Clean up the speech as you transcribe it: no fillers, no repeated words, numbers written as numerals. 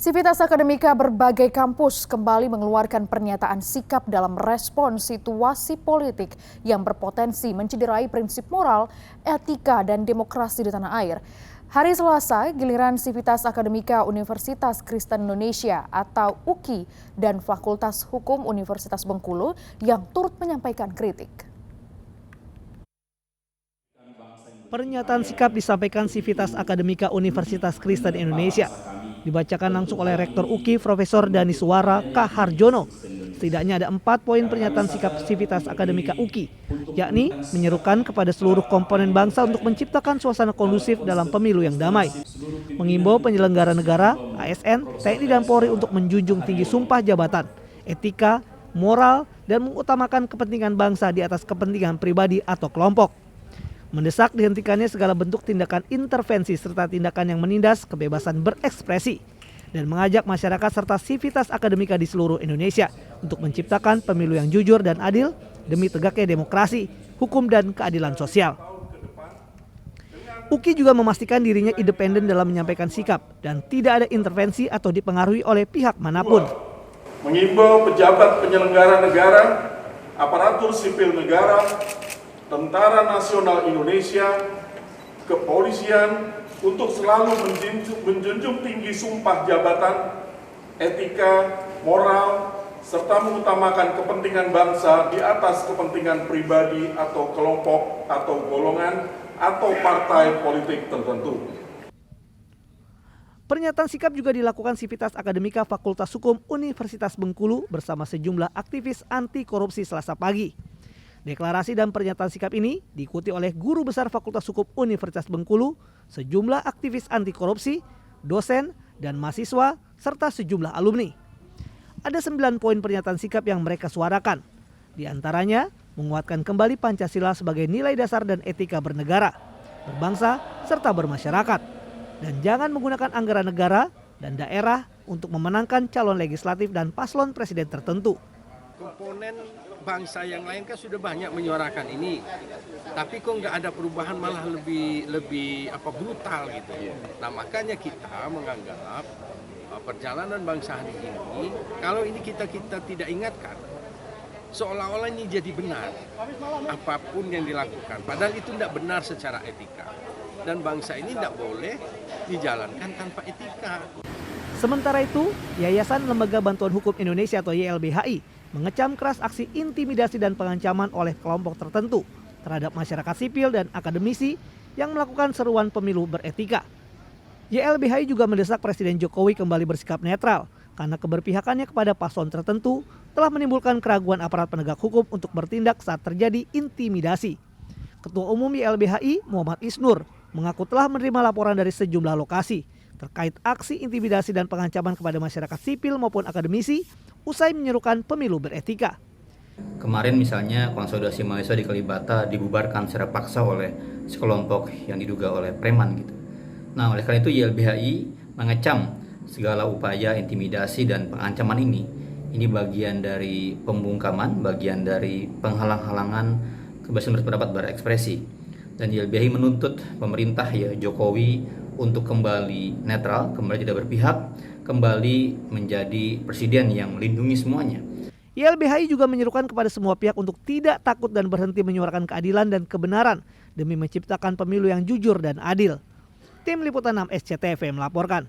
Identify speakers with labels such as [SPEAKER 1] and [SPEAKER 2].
[SPEAKER 1] Sivitas Akademika berbagai kampus kembali mengeluarkan pernyataan sikap dalam respon situasi politik yang berpotensi mencederai prinsip moral, etika, dan demokrasi di tanah air. Hari Selasa, giliran Sivitas Akademika Universitas Kristen Indonesia atau UKI dan Fakultas Hukum Universitas Bengkulu yang turut menyampaikan kritik.
[SPEAKER 2] Pernyataan sikap disampaikan Sivitas Akademika Universitas Kristen Indonesia. Dibacakan langsung oleh Rektor UKI Profesor Daniswara K. Harjono. Setidaknya ada 4 poin pernyataan sikap Sivitas Akademika UKI, yakni menyerukan kepada seluruh komponen bangsa untuk menciptakan suasana kondusif dalam pemilu yang damai, mengimbau penyelenggara negara, ASN, TNI dan Polri untuk menjunjung tinggi sumpah jabatan, etika, moral, dan mengutamakan kepentingan bangsa di atas kepentingan pribadi atau kelompok. Mendesak dihentikannya segala bentuk tindakan intervensi serta tindakan yang menindas kebebasan berekspresi dan mengajak masyarakat serta sivitas akademika di seluruh Indonesia untuk menciptakan pemilu yang jujur dan adil demi tegaknya demokrasi, hukum dan keadilan sosial. UKI juga memastikan dirinya independen dalam menyampaikan sikap dan tidak ada intervensi atau dipengaruhi oleh pihak manapun.
[SPEAKER 3] Mengimbau pejabat penyelenggara negara, aparatur sipil negara, Tentara Nasional Indonesia, kepolisian untuk selalu menjunjung tinggi sumpah jabatan, etika, moral, serta mengutamakan kepentingan bangsa di atas kepentingan pribadi atau kelompok atau golongan atau partai politik tertentu.
[SPEAKER 2] Pernyataan sikap juga dilakukan Sivitas Akademika Fakultas Hukum Universitas Bengkulu bersama sejumlah aktivis anti korupsi Selasa pagi. Deklarasi dan pernyataan sikap ini diikuti oleh Guru Besar Fakultas Hukum Universitas Bengkulu, sejumlah aktivis anti korupsi, dosen, dan mahasiswa, serta sejumlah alumni. Ada 9 poin pernyataan sikap yang mereka suarakan. Di antaranya, menguatkan kembali Pancasila sebagai nilai dasar dan etika bernegara, berbangsa, serta bermasyarakat. Dan jangan menggunakan anggaran negara dan daerah untuk memenangkan calon legislatif dan paslon presiden tertentu.
[SPEAKER 4] Komponen bangsa yang lain kan sudah banyak menyuarakan ini, tapi kok nggak ada perubahan, malah lebih brutal gitu. Nah makanya kita menganggap perjalanan bangsa hari ini, kalau ini kita tidak ingatkan, seolah-olah ini jadi benar apapun yang dilakukan, padahal itu tidak benar secara etika, dan bangsa ini tidak boleh dijalankan tanpa etika.
[SPEAKER 2] Sementara itu, Yayasan Lembaga Bantuan Hukum Indonesia atau YLBHI mengecam keras aksi intimidasi dan pengancaman oleh kelompok tertentu terhadap masyarakat sipil dan akademisi yang melakukan seruan pemilu beretika. YLBHI juga mendesak Presiden Jokowi kembali bersikap netral karena keberpihakannya kepada paslon tertentu telah menimbulkan keraguan aparat penegak hukum untuk bertindak saat terjadi intimidasi. Ketua Umum YLBHI Muhammad Isnur mengaku telah menerima laporan dari sejumlah lokasi terkait aksi intimidasi dan pengancaman kepada masyarakat sipil maupun akademisi usai menyerukan pemilu beretika.
[SPEAKER 5] Kemarin misalnya konsolidasi mahasiswa di Kalibata dibubarkan secara paksa oleh sekelompok yang diduga oleh preman gitu. Nah, oleh karena itu YLBHI mengecam segala upaya intimidasi dan pengancaman ini. Ini bagian dari pembungkaman, bagian dari penghalang-halangan kebebasan berpendapat berekspresi. Dan YLBHI menuntut pemerintah Jokowi untuk kembali netral, kembali tidak berpihak, kembali menjadi presiden yang melindungi semuanya.
[SPEAKER 2] YLBHI juga menyerukan kepada semua pihak untuk tidak takut dan berhenti menyuarakan keadilan dan kebenaran demi menciptakan pemilu yang jujur dan adil. Tim Liputan 6 SCTV melaporkan.